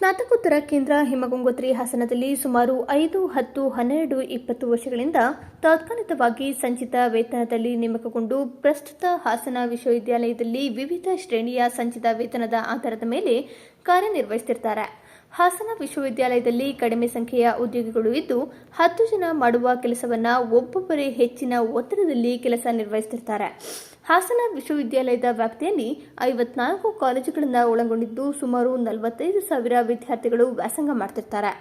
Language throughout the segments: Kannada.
ಸ್ನಾತಕೋತ್ತರ ಕೇಂದ್ರ ಹಿಮಗಂಗೋತ್ರಿ ಹಾಸನದಲ್ಲಿ ಸುಮಾರು 5, 10, 12, 20 ವರ್ಷಗಳಿಂದ ತಾತ್ಕಾಲಿಕವಾಗಿ ಸಂಚಿತ ವೇತನದಲ್ಲಿ ನೇಮಕಗೊಂಡು ಪ್ರಸ್ತುತ ಹಾಸನ ವಿಶ್ವವಿದ್ಯಾಲಯದಲ್ಲಿ ವಿವಿಧ ಶ್ರೇಣಿಯ ಸಂಚಿತ ವೇತನದ ಆಧಾರದ ಮೇಲೆ ಕಾರ್ಯನಿರ್ವಹಿಸುತ್ತಿದ್ದಾರೆ. ಹಾಸನ ವಿಶ್ವವಿದ್ಯಾಲಯದಲ್ಲಿ ಕಡಿಮೆ ಸಂಖ್ಯೆಯ ಉದ್ಯೋಗಿಗಳು ಇದ್ದು 10 ಜನ ಮಾಡುವ ಕೆಲಸವನ್ನು ಒಬ್ಬೊಬ್ಬರೇ ಹೆಚ್ಚಿನ ಒತ್ತಡದಲ್ಲಿ ಕೆಲಸ ನಿರ್ವಹಿಸುತ್ತಿದ್ದಾರೆ. ಹಾಸನ ವಿಶ್ವವಿದ್ಯಾಲಯದ ವ್ಯಾಪ್ತಿಯಲ್ಲಿ 54 ಕಾಲೇಜುಗಳನ್ನು ಒಳಗೊಂಡಿದ್ದು ಸುಮಾರು 45,000 ವಿದ್ಯಾರ್ಥಿಗಳು ವ್ಯಾಸಂಗ ಮಾಡುತ್ತಿದ್ದಾರೆ.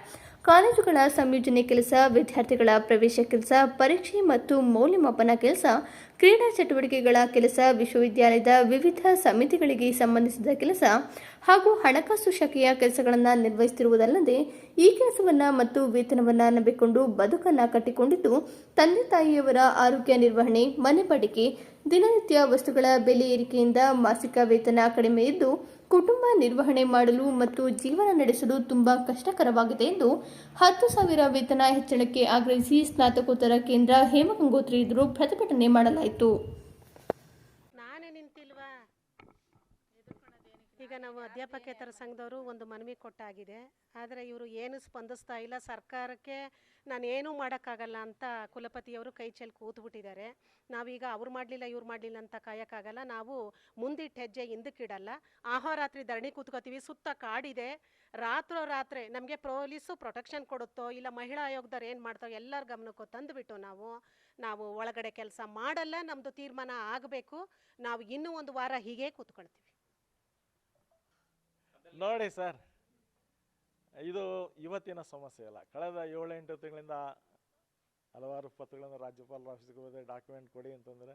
ಕಾಲೇಜುಗಳ ಸಂಯೋಜನೆ ಕೆಲಸ, ವಿದ್ಯಾರ್ಥಿಗಳ ಪ್ರವೇಶ ಕೆಲಸ, ಪರೀಕ್ಷೆ ಮತ್ತು ಮೌಲ್ಯಮಾಪನ ಕೆಲಸ, ಕ್ರೀಡಾ ಚಟುವಟಿಕೆಗಳ ಕೆಲಸ, ವಿಶ್ವವಿದ್ಯಾಲಯದ ವಿವಿಧ ಸಮಿತಿಗಳಿಗೆ ಸಂಬಂಧಿಸಿದ ಕೆಲಸ ಹಾಗೂ ಹಣಕಾಸು ಶಾಖೆಯ ಕೆಲಸಗಳನ್ನು ನಿರ್ವಹಿಸುತ್ತಿರುವುದಲ್ಲದೆ ಈ ಕೆಲಸವನ್ನು ಮತ್ತು ವೇತನವನ್ನು ನಂಬಿಕೊಂಡು ಬದುಕನ್ನು ಕಟ್ಟಿಕೊಂಡಿದ್ದು ತಂದೆ ತಾಯಿಯವರ ಆರೋಗ್ಯ ನಿರ್ವಹಣೆ, ಮನೆ ಬಾಡಿಗೆ, ದಿನನಿತ್ಯ ವಸ್ತುಗಳ ಬೆಲೆ ಏರಿಕೆಯಿಂದ ಮಾಸಿಕ ವೇತನ ಕಡಿಮೆ ಇದ್ದು ಕುಟುಂಬ ನಿರ್ವಹಣೆ ಮಾಡಲು ಮತ್ತು ಜೀವನ ನಡೆಸಲು ತುಂಬಾ ಕಷ್ಟಕರವಾಗಿದೆ ಎಂದು 10,000 ವೇತನ ಹೆಚ್ಚಳಕ್ಕೆ ಆಗ್ರಹಿಸಿ ಸ್ನಾತಕೋತ್ತರ ಕೇಂದ್ರ ಹೇಮಗಂಗೋತ್ರಿ ಎದುರು ಪ್ರತಿಭಟನೆ ಮಾಡಲಾಯಿತು. ಈಗ ನಾವು ಅಧ್ಯಾಪಕೇತರ ಸಂಘದವರು ಒಂದು ಮನವಿ ಕೊಟ್ಟಾಗಿದೆ. ಆದರೆ ಇವರು ಏನು ಸ್ಪಂದಿಸ್ತಾ ಇಲ್ಲ. ಸರ್ಕಾರಕ್ಕೆ ನಾನೇನು ಮಾಡೋಕ್ಕಾಗಲ್ಲ ಅಂತ ಕುಲಪತಿಯವರು ಕೈ ಚೆಲ್ಲಿ ಕೂತ್ಬಿಟ್ಟಿದ್ದಾರೆ. ನಾವೀಗ ಅವ್ರು ಮಾಡಲಿಲ್ಲ ಇವ್ರು ಮಾಡಲಿಲ್ಲ ಅಂತ ಕಾಯೋಕ್ಕಾಗಲ್ಲ. ನಾವು ಮುಂದಿಟ್ಟು ಹೆಜ್ಜೆ ಹಿಂದಕ್ಕಿಡಲ್ಲ. ಆಹೋರಾತ್ರಿ ಧರಣಿ ಕೂತ್ಕೋತೀವಿ. ಸುತ್ತ ಕಾಡಿದೆ. ರಾತ್ರಿ ನಮಗೆ ಪೊಲೀಸು ಪ್ರೊಟೆಕ್ಷನ್ ಕೊಡುತ್ತೋ ಇಲ್ಲ ಮಹಿಳಾ ಆಯೋಗದವ್ರು ಏನು ಮಾಡ್ತಾರೋ ಎಲ್ಲರ ಗಮನಕ್ಕೂ ತಂದುಬಿಟ್ಟು ನಾವು ಒಳಗಡೆ ಕೆಲಸ ಮಾಡಲ್ಲ. ನಮ್ಮದು ತೀರ್ಮಾನ ಆಗಬೇಕು. ನಾವು ಇನ್ನೂ ಒಂದು ವಾರ ಹೀಗೆ ಕೂತ್ಕೊಳ್ತೀವಿ. ನೋಡಿ ಸರ್, ಇದು ಇವತ್ತಿನ ಸಮಸ್ಯೆ ಅಲ್ಲ. ಕಳೆದ 7-8 ತಿಂಗಳಿಂದ ಹಲವಾರು ಪತ್ರಗಳಿಂದ ರಾಜ್ಯಪಾಲರ ಆಫೀಸ್ಗೆ ಹೋದರೆ ಡಾಕ್ಯುಮೆಂಟ್ ಕೊಡಿ ಅಂತಂದರೆ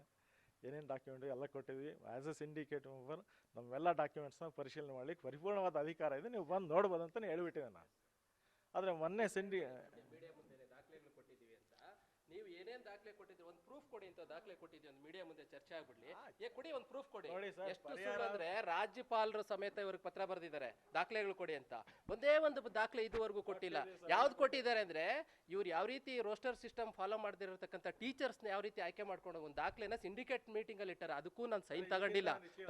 ಏನೇನು ಡಾಕ್ಯುಮೆಂಟ್ ಎಲ್ಲ ಕೊಟ್ಟಿದ್ವಿ. ಆ್ಯಸ್ ಎ ಸಿಂಡಿಕೇಟ್ ಮೆಂಬರ್ ನಮ್ಮೆಲ್ಲ ಡಾಕ್ಯುಮೆಂಟ್ಸ್ನ ಪರಿಶೀಲನೆ ಮಾಡಲಿಕ್ಕೆ ಪರಿಪೂರ್ಣವಾದ ಅಧಿಕಾರ ಇದೆ, ನೀವು ಬಂದು ನೋಡ್ಬೋದು ಅಂತ ಹೇಳ್ಬಿಟ್ಟಿದೆ ನಾನು. ಆದರೆ ಮೊನ್ನೆ ನೀವು ಏನೇನು ದಾಖಲೆ ಕೊಟ್ಟಿದ್ರಿ ಒಂದು ಪ್ರೂಫ್ ಕೊಡಿ ಅಂತ ದಾಖಲೆ ಕೊಟ್ಟಿದ್ವಿ ಒಂದು ಮೀಡಿಯಾ ಮುಂದೆ ಚರ್ಚೆ ಆಗ್ಬಿಡ್ಲಿ. ಕೊಡಿ ಒಂದು ಪ್ರೂಫ್ ಕೊಡಿ. ಎಷ್ಟು ಸುಳ್ಳು ಅಂದ್ರೆ ರಾಜ್ಯಪಾಲರು ಸಮೇತ ಇವ್ರಿಗೆ ಪತ್ರ ಬರೆದಿದ್ದಾರೆ ದಾಖಲೆಗಳು ಕೊಡಿ ಅಂತ. ಒಂದೇ ಒಂದು ದಾಖಲೆ ಇದುವರೆಗೂ ಕೊಟ್ಟಿಲ್ಲ. ಯಾವ್ದು ಕೊಟ್ಟಿದ್ದಾರೆ ಅಂದ್ರೆ ಇವ್ರು ಯಾವ ರೀತಿ ರೋಸ್ಟರ್ ಸಿಸ್ಟಮ್ ಫಾಲೋ ಮಾಡದಿರತಕ್ಕಂಥ ಟೀಚರ್ಸ್ನ ಯಾವ ರೀತಿ ಆಯ್ಕೆ ಮಾಡ್ಕೊಂಡು ಒಂದು ದಾಖಲೆನ ಸಿಂಡಿಕೇಟ್ ಮೀಟಿಂಗ್ ಅಲ್ಲಿ ಇಟ್ಟಾರೆ. ಅದಕ್ಕೂ ನಾನು ಸೈನ್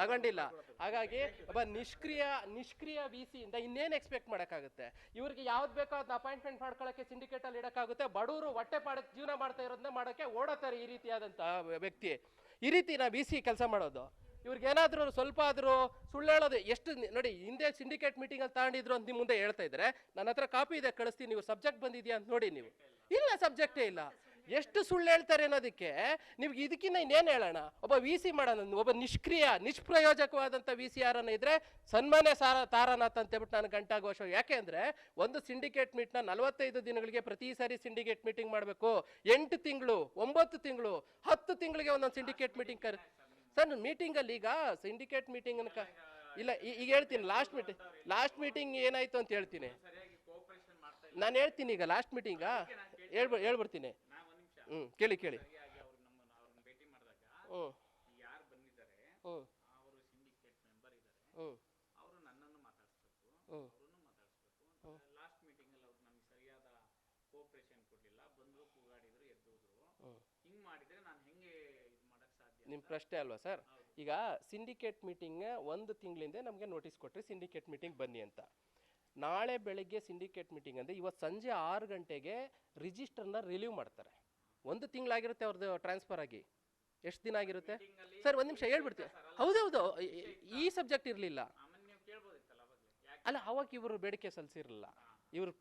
ತಗೊಂಡಿಲ್ಲ. ಹಾಗಾಗಿ ಒಬ್ಬ ನಿಷ್ಕ್ರಿಯ VC ಇಂದ ಇನ್ನೇನು ಎಕ್ಸ್ಪೆಕ್ಟ್ ಮಾಡೋಕ್ಕಾಗುತ್ತೆ? ಇವ್ರಿಗೆ ಯಾವ್ದು ಬೇಕೋ ಅದನ್ನ ಅಪಾಯಿಂಟ್ಮೆಂಟ್ ಮಾಡ್ಕೊಳ್ಳೋಕೆ ಸಿಂಡಿಕೇಟ್ ಅಲ್ಲಿ ಇಡಕ್ಕಾಗುತ್ತೆ? ಬಡವರು ಹೊಟ್ಟೆ ಪಾಡಕ್ಕೆ ಜೀವನ ಮಾಡ್ತಾ ಇರೋದನ್ನ ಮಾಡೋಕೆ ಓಡೋತಾರೆ ಈ ರೀತಿಯಾದಂತಹ ವ್ಯಕ್ತಿ. ಈ ರೀತಿ ನಾ VC ಕೆಲಸ ಮಾಡೋದು. ಇವ್ರಿಗೇನಾದ್ರೂ ಸ್ವಲ್ಪ ಆದ್ರೂ ಸುಳ್ಳು ಹೇಳೋದು ಎಷ್ಟು ನೋಡಿ. ಹಿಂದೆ ಸಿಂಡಿಕೇಟ್ ಮೀಟಿಂಗ್ ಅಲ್ಲಿ ತಗೊಂಡಿದ್ರು ಅಂತ ನಿಮ್ಮ ಮುಂದೆ ಹೇಳ್ತಾ ಇದ್ರೆ ನನ್ನ ಹತ್ರ ಕಾಪಿ ಇದೆ, ಕಳಿಸ್ತೀನಿ. ನೀವು ಸಬ್ಜೆಕ್ಟ್ ಬಂದಿದ್ಯಾ ಅಂತ ನೋಡಿ. ನೀವು ಇಲ್ಲ, ಸಬ್ಜೆಕ್ಟೇ ಇಲ್ಲ. ಎಷ್ಟು ಸುಳ್ಳು ಹೇಳ್ತಾರೆ ಅನ್ನೋದಕ್ಕೆ ನಿಮ್ಗೆ ಇದಕ್ಕಿಂತ ಇನ್ನೇನು ಹೇಳೋಣ? ಒಬ್ಬ VC ಮಾಡೋಣ, ಒಬ್ಬ ನಿಷ್ಪ್ರಯೋಜಕವಾದಂಥ VC ಯಾರನ್ನ ಇದ್ರೆ ಸನ್ಮಾನ್ಯ ತಾರಾನಾಥ್ ಅಂತ ಹೇಳ್ಬಿಟ್ಟು ನಾನು ಗಂಟಾಘೋಷ. ಯಾಕೆ ಅಂದ್ರೆ ಒಂದು ಸಿಂಡಿಕೇಟ್ ಮೀಟ್ನ 45 ದಿನಗಳಿಗೆ ಪ್ರತಿ ಸಾರಿ ಸಿಂಡಿಕೇಟ್ ಮೀಟಿಂಗ್ ಮಾಡಬೇಕು. 8 ತಿಂಗಳು, 9 ತಿಂಗಳು, 10 ತಿಂಗಳಿಗೆ ಒಂದೊಂದು ಸಿಂಡಿಕೇಟ್ ಮೀಟಿಂಗ್ ಸರ್. ಮೀಟಿಂಗ್ ಅಲ್ಲಿ ಈಗ ಸಿಂಡಿಕೇಟ್ ಮೀಟಿಂಗ್ ಇಲ್ಲ, ಈಗ ಹೇಳ್ತೀನಿ. ಲಾಸ್ಟ್ ಮೀಟಿಂಗ್ ಏನಾಯ್ತು ಅಂತ ಹೇಳ್ತೀನಿ. ನಾನು ಹೇಳ್ತೀನಿ ಈಗ ಲಾಸ್ಟ್ ಮೀಟಿಂಗ್ ಹೇಳ್ಬಿಡ್ತೀನಿ. ಕೇಳಿ. ನಿಮ್ಮ ಪ್ರಶ್ನೆ ಅಲ್ವಾ ಸರ್? ಈಗ ಸಿಂಡಿಕೇಟ್ ಮೀಟಿಂಗ್ 1 ತಿಂಗಳಿಂದ ನಮಗೆ ನೋಟಿಸ್ ಕೊಟ್ಟರೆ ಸಿಂಡಿಕೇಟ್ ಮೀಟಿಂಗ್ ಬನ್ನಿ ಅಂತ. ನಾಳೆ ಬೆಳಗ್ಗೆ ಸಿಂಡಿಕೇಟ್ ಮೀಟಿಂಗ್ ಅಂದರೆ ಇವತ್ತು ಸಂಜೆ 6 ಗಂಟೆಗೆ ರಿಜಿಸ್ಟರ್ನ ರಿಲೀವ್ ಮಾಡ್ತಾರೆ. 1 ತಿಂಗಳಾಗಿರುತ್ತೆ ಅವ್ರದ್ದು ಟ್ರಾನ್ಸ್ಫರ್ ಆಗಿ. ಎಷ್ಟು ದಿನ ಆಗಿರುತ್ತೆ ಸರ್? 1 ನಿಮಿಷ ಹೇಳ್ಬಿಡ್ತೀವಿ. ಹೌದೌದು, ಈ ಸಬ್ಜೆಕ್ಟ್ ಇರಲಿಲ್ಲ ಅಲ್ಲ, ಅವಾಗ ಇವರು ಬೇಡಿಕೆ ಸಲ್ಲಿಸಿರಲಿಲ್ಲ. ಇವರು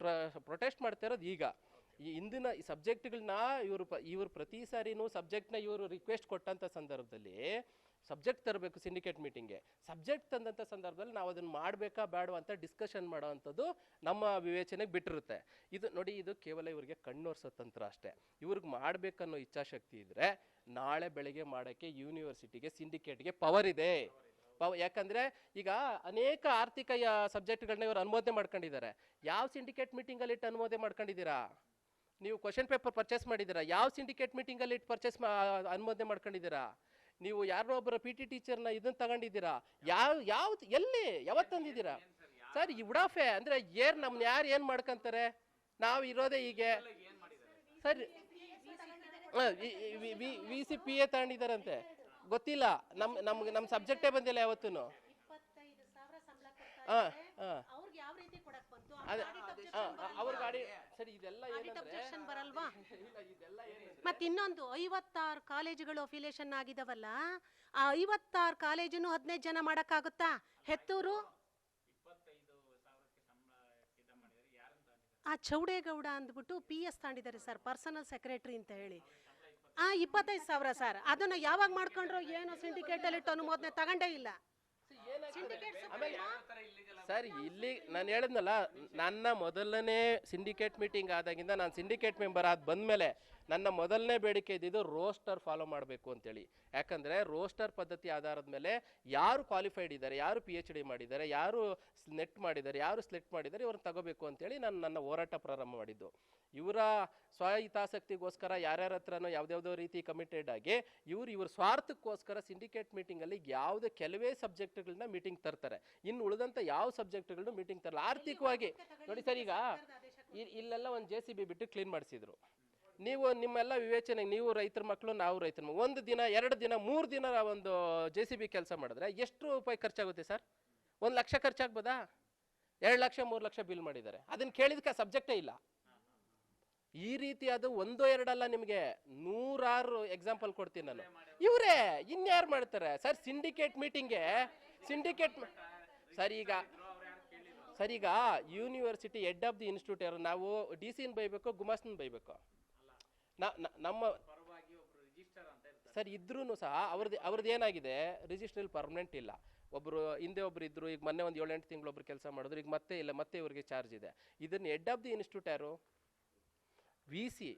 ಪ್ರೊಟೆಸ್ಟ್ ಮಾಡ್ತಾ ಇರೋದು ಈಗ. ಈ ಹಿಂದಿನ ಸಬ್ಜೆಕ್ಟ್ಗಳನ್ನ ಇವರು ಪ್ರತಿ ಸಾರಿನೂ ಸಬ್ಜೆಕ್ಟ್ನ ಇವರು ರಿಕ್ವೆಸ್ಟ್ ಕೊಟ್ಟಂಥ ಸಂದರ್ಭದಲ್ಲಿ ಸಬ್ಜೆಕ್ಟ್ ತರಬೇಕು ಸಿಂಡಿಕೇಟ್ ಮೀಟಿಂಗ್ಗೆ. ಸಬ್ಜೆಕ್ಟ್ ತಂದಂಥ ಸಂದರ್ಭದಲ್ಲಿ ನಾವು ಅದನ್ನು ಮಾಡಬೇಕಾ ಬೇಡವಾ ಅಂತ ಡಿಸ್ಕಷನ್ ಮಾಡೋ ಅಂಥದ್ದು ನಮ್ಮ ವಿವೇಚನೆಗೆ ಬಿಟ್ಟಿರುತ್ತೆ. ಇದು ನೋಡಿ, ಇದು ಕೇವಲ ಇವರಿಗೆ ಕಣ್ಣೋರ್ಸೋ ತಂತ್ರ ಅಷ್ಟೇ. ಇವ್ರಿಗೆ ಮಾಡಬೇಕನ್ನೋ ಇಚ್ಛಾಶಕ್ತಿ ಇದ್ದರೆ ನಾಳೆ ಬೆಳಗ್ಗೆ ಮಾಡೋಕ್ಕೆ ಯೂನಿವರ್ಸಿಟಿಗೆ ಸಿಂಡಿಕೇಟ್ಗೆ ಪವರ್ ಇದೆ. ಯಾಕಂದರೆ ಈಗ ಅನೇಕ ಆರ್ಥಿಕ ಸಬ್ಜೆಕ್ಟ್ಗಳನ್ನ ಇವರು ಅನುಮೋದನೆ ಮಾಡ್ಕೊಂಡಿದ್ದಾರೆ. ಯಾವ ಸಿಂಡಿಕೇಟ್ ಮೀಟಿಂಗಲ್ಲಿ ಇಟ್ಟು ಅನುಮೋದನೆ ಮಾಡ್ಕೊಂಡಿದ್ದೀರಾ? ನೀವು ಕ್ವಶನ್ ಪೇಪರ್ ಪರ್ಚೇಸ್ ಮಾಡಿದ್ದೀರಾ? ಯಾವ ಸಿಂಡಿಕೇಟ್ ಮೀಟಿಂಗಲ್ಲಿ ಇಟ್ಟು ಅನುಮೋದನೆ ಮಾಡ್ಕೊಂಡಿದ್ದೀರಾ? ನೀವು ಯಾರೋ ಒಬ್ಬರ PT ಟೀಚರ್ನ ಇದನ್ನು ತಗೊಂಡಿದ್ದೀರಾ? ಎಲ್ಲಿ ಯಾವತ್ತು ತಂದಿದ್ದೀರಾ ಸರ್? ಈ ಉಡಾಫೆ ಅಂದರೆ ನಮ್ಮನ್ನ ಯಾರು ಏನು ಮಾಡ್ಕೊಂತಾರೆ? ನಾವು ಇರೋದೇ ಹೀಗೆ ಸರ್. VC PA ತಗೊಂಡಿದ್ದಾರಂತೆ, ಗೊತ್ತಿಲ್ಲ. ನಮ್ಮ ಸಬ್ಜೆಕ್ಟೇ ಬಂದಿಲ್ಲ ಯಾವತ್ತೂ. ಅವ್ರಿಗೆ ಯಾವ ರೀತಿ ಕೊಡಕ್ ಬಂತು? ಅವ್ರ ಗಾಡಿ ಸರಿ ಇದೆಲ್ಲ ಏನಂದ್ರೆ ಅಬ್ಜೆಕ್ಷನ್ ಬರಲ್ವಾ? ಇಲ್ಲ ಇದೆಲ್ಲ ಏನಂದ್ರೆ ಮತ್ತೆ ಇನ್ನೊಂದು 56 ಕಾಲೇಜುಗಳು ಅಫಿಲಿಯೇಷನ್ ಆಗಿದಾವಲ್ಲ, ಆ 56 ಕಾಲೇಜನ್ನು 15 ಜನ ಮಾಡಕ್ಕಾಗುತ್ತಾ? ಹೆತ್ತೂರು ಆ ಚೌಡೇಗೌಡ ಅಂದ್ಬಿಟ್ಟು PS ತಾಂಡಿದ್ದಾರೆ ಸರ್, ಪರ್ಸನಲ್ ಸೆಕ್ರೆಟರಿ ಅಂತ ಹೇಳಿ. 25,000 ಸರ್. ಅದನ್ನ ಯಾವಾಗ ಮಾಡ್ಕೊಂಡ್ರು ಏನೋ ಸಿಂಡಿಕೇಟ್ ಅಲ್ಲಿ ಇಟ್ಟು ಅನುಮೋದನೆ ತಗೊಂಡೇ ಇಲ್ಲ. ಸರ್ ಇಲ್ಲಿ ನಾನು ಹೇಳಿದ್ನಲ್ಲ, ನನ್ನ ಮೊದಲನೇ ಸಿಂಡಿಕೇಟ್ ಮೀಟಿಂಗ್ ಆದಾಗಿಂದ ನಾನು ಸಿಂಡಿಕೇಟ್ ಮೆಂಬರ್ ಆದ ಬಂದ್ಮೇಲೆ ನನ್ನ ಮೊದಲನೇ ಬೇಡಿಕೆ ಇದ್ದಿದ್ದು ರೋಸ್ಟರ್ ಫಾಲೋ ಮಾಡಬೇಕು ಅಂತೇಳಿ. ಯಾಕಂದರೆ ರೋಸ್ಟರ್ ಪದ್ಧತಿ ಆಧಾರದ ಮೇಲೆ ಯಾರು ಕ್ವಾಲಿಫೈಡ್ ಇದ್ದಾರೆ, ಯಾರು PhD ಮಾಡಿದ್ದಾರೆ, ಯಾರು ನೆಟ್ ಮಾಡಿದ್ದಾರೆ, ಯಾರು ಸ್ಲೆಕ್ಟ್ ಮಾಡಿದ್ದಾರೆ, ಇವ್ರನ್ನ ತಗೋಬೇಕು ಅಂತೇಳಿ ನಾನು ನನ್ನ ಹೋರಾಟ ಪ್ರಾರಂಭ ಮಾಡಿದ್ದು. ಇವರ ಸ್ವಹಿತಾಸಕ್ತಿಗೋಸ್ಕರ ಯಾರ್ಯಾರ ಹತ್ರನೋ ಯಾವುದ್ಯಾವುದೋ ರೀತಿ ಕಮಿಟೆಡ್ ಆಗಿ ಇವ್ರ ಸ್ವಾರ್ಥಕ್ಕೋಸ್ಕರ ಸಿಂಡಿಕೇಟ್ ಮೀಟಿಂಗಲ್ಲಿ ಯಾವುದೇ ಕೆಲವೇ ಸಬ್ಜೆಕ್ಟ್ಗಳನ್ನ ಮೀಟಿಂಗ್ ತರ್ತಾರೆ, ಇನ್ನು ಉಳಿದಂಥ ಯಾವ ಸಬ್ಜೆಕ್ಟ್ಗಳನ್ನ ಮೀಟಿಂಗ್ ತರಲ್ಲ. ಆರ್ಥಿಕವಾಗಿ ನೋಡಿ ಸರ್, ಈಗ ಇಲ್ಲೆಲ್ಲ ಒಂದು JCB ಬಿಟ್ಟು ಕ್ಲೀನ್ ಮಾಡಿಸಿದ್ರು. ನೀವು ನಿಮ್ಮೆಲ್ಲ ವಿವೇಚನೆಗೆ, ನೀವು ರೈತರ ಮಕ್ಕಳು, ನಾವು ರೈತರ ಮಕ್ಕಳು, 1 ದಿನ 2 ದಿನ 3 ದಿನ ಒಂದು JCB ಕೆಲಸ ಮಾಡಿದ್ರೆ ಎಷ್ಟು ರೂಪಾಯಿ ಖರ್ಚಾಗುತ್ತೆ ಸರ್? 1 ಲಕ್ಷ ಖರ್ಚಾಗ್ಬೋದಾ? 2 ಲಕ್ಷ 3 ಲಕ್ಷ ಬಿಲ್ ಮಾಡಿದ್ದಾರೆ. ಅದನ್ನ ಕೇಳಿದಕ್ಕೆ ಸಬ್ಜೆಕ್ಟೇ ಇಲ್ಲ. ಈ ರೀತಿ ಅದು 1-2 ಅಲ್ಲ, ನಿಮಗೆ 100 ಎಕ್ಸಾಂಪಲ್ ಕೊಡ್ತೀನಿ ನಾನು. ಇವರೇ ಇನ್ಯಾರು ಮಾಡ್ತಾರೆ ಸರ್ ಸಿಂಡಿಕೇಟ್ ಮೀಟಿಂಗ್ಗೆ? ಸರ್ ಈಗ university head of the institute ಯಾರು? ನಾವು DC ಬೈಬೇಕು, ಗುಮಾಸ್ತನ ಬೈಬೇಕು? ನಮ್ಮ ಸರ್ ಇದ್ರೂ ಸಹ ಅವ್ರದ್ದು ಏನಾಗಿದೆ, ರಿಜಿಸ್ಟ್ರಲ್ಲಿ ಪರ್ಮನೆಂಟ್ ಇಲ್ಲ. ಒಬ್ಬರು ಹಿಂದೆ ಒಬ್ರು ಇದ್ರು, ಈಗ ಮೊನ್ನೆ ಒಂದು 7-8 ತಿಂಗಳು ಒಬ್ರು ಕೆಲಸ ಮಾಡಿದ್ರು, ಈಗ ಮತ್ತೆ ಇಲ್ಲ, ಮತ್ತೆ ಇವ್ರಿಗೆ ಚಾರ್ಜ್ ಇದೆ. ಇದನ್ನ ಹೆಡ್ ಆಫ್ ದಿ ಇನ್ಸ್ಟಿಟ್ಯೂಟ್ ಯಾರು? V C.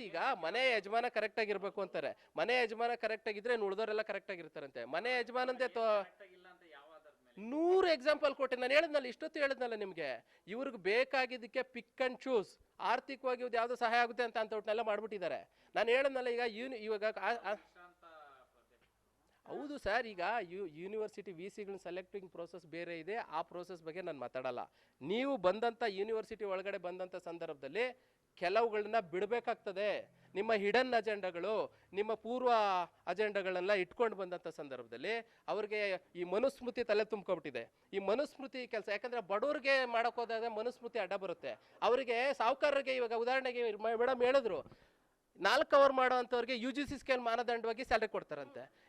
ಈಗ ಮನೆ ಯಜಮಾನ ಕರೆಕ್ಟ್ ಆಗಿರ್ಬೇಕು ಅಂತಾರೆ. ಮನೆ ಯಜಮಾನ ಕರೆಕ್ಟ್ ಆಗಿದ್ರೆ ಉಳಿದವರೆಲ್ಲ ಕರೆಕ್ಟ್ ಆಗಿರ್ತಾರಂತೆ. ಮನೆ ಯಜಮಾನಂದೇ 100 ಎಕ್ಸಾಂಪಲ್ ಕೊಟ್ಟೆ. ನಾನು ಹೇಳಿದ್ನಲ್ಲ, ಇಷ್ಟೊತ್ತು ಹೇಳಿದ್ನಲ್ಲ ನಿಮಗೆ, ಇವ್ರಿಗೆ ಬೇಕಾಗಿದ್ದಕ್ಕೆ ಪಿಕ್ ಅಂಡ್ ಚೂಸ್, ಆರ್ಥಿಕವಾಗಿ ಇದು ಯಾವ್ದು ಸಹಾಯ ಆಗುತ್ತೆ ಅಂತ ಒಟ್ಟನೆಲ್ಲ ಮಾಡ್ಬಿಟ್ಟಿದ್ದಾರೆ. ನಾನು ಹೇಳಿದ್ನಲ್ಲ, ಇವಾಗ ಹೌದು ಸರ್, ಈಗ ಯೂನಿವರ್ಸಿಟಿ VCಗಳನ್ನ ಸೆಲೆಕ್ಟಿಂಗ್ ಪ್ರೋಸೆಸ್ ಬೇರೆ ಇದೆ. ಆ ಪ್ರೋಸೆಸ್ ಬಗ್ಗೆ ನಾನು ಮಾತಾಡಲ್ಲ. ನೀವು ಬಂದಂಥ ಯೂನಿವರ್ಸಿಟಿ ಒಳಗಡೆ ಬಂದಂಥ ಸಂದರ್ಭದಲ್ಲಿ ಕೆಲವುಗಳನ್ನ ಬಿಡಬೇಕಾಗ್ತದೆ. ನಿಮ್ಮ ಹಿಡನ್ ಅಜೆಂಡಾಗಳು, ನಿಮ್ಮ ಪೂರ್ವ ಅಜೆಂಡಾಗಳನ್ನೆಲ್ಲ ಇಟ್ಕೊಂಡು ಬಂದಂಥ ಸಂದರ್ಭದಲ್ಲಿ ಅವ್ರಿಗೆ ಈ ಮನುಸ್ಮೃತಿ ತಲೆ ತುಂಬ್ಕೊಬಿಟ್ಟಿದೆ. ಈ ಮನುಸ್ಮೃತಿ ಕೆಲಸ, ಯಾಕಂದ್ರೆ ಬಡವ್ರಿಗೆ ಮಾಡೋಕೆ ಹೋದಾಗ ಮನುಸ್ಮೃತಿ ಅಡ್ಡ ಬರುತ್ತೆ. ಅವರಿಗೆ ಸಾಹುಕಾರರಿಗೆ, ಇವಾಗ ಉದಾಹರಣೆಗೆ ಮೇಡಮ್ ಹೇಳಿದ್ರು, 4 ಅವರ್ ಮಾಡೋ ಅಂಥವ್ರಿಗೆ UGC ಸ್ಕೇಲ್ ಮಾನದಂಡವಾಗಿ ಸ್ಯಾಲ್ರಿ ಕೊಡ್ತಾರಂತೆ.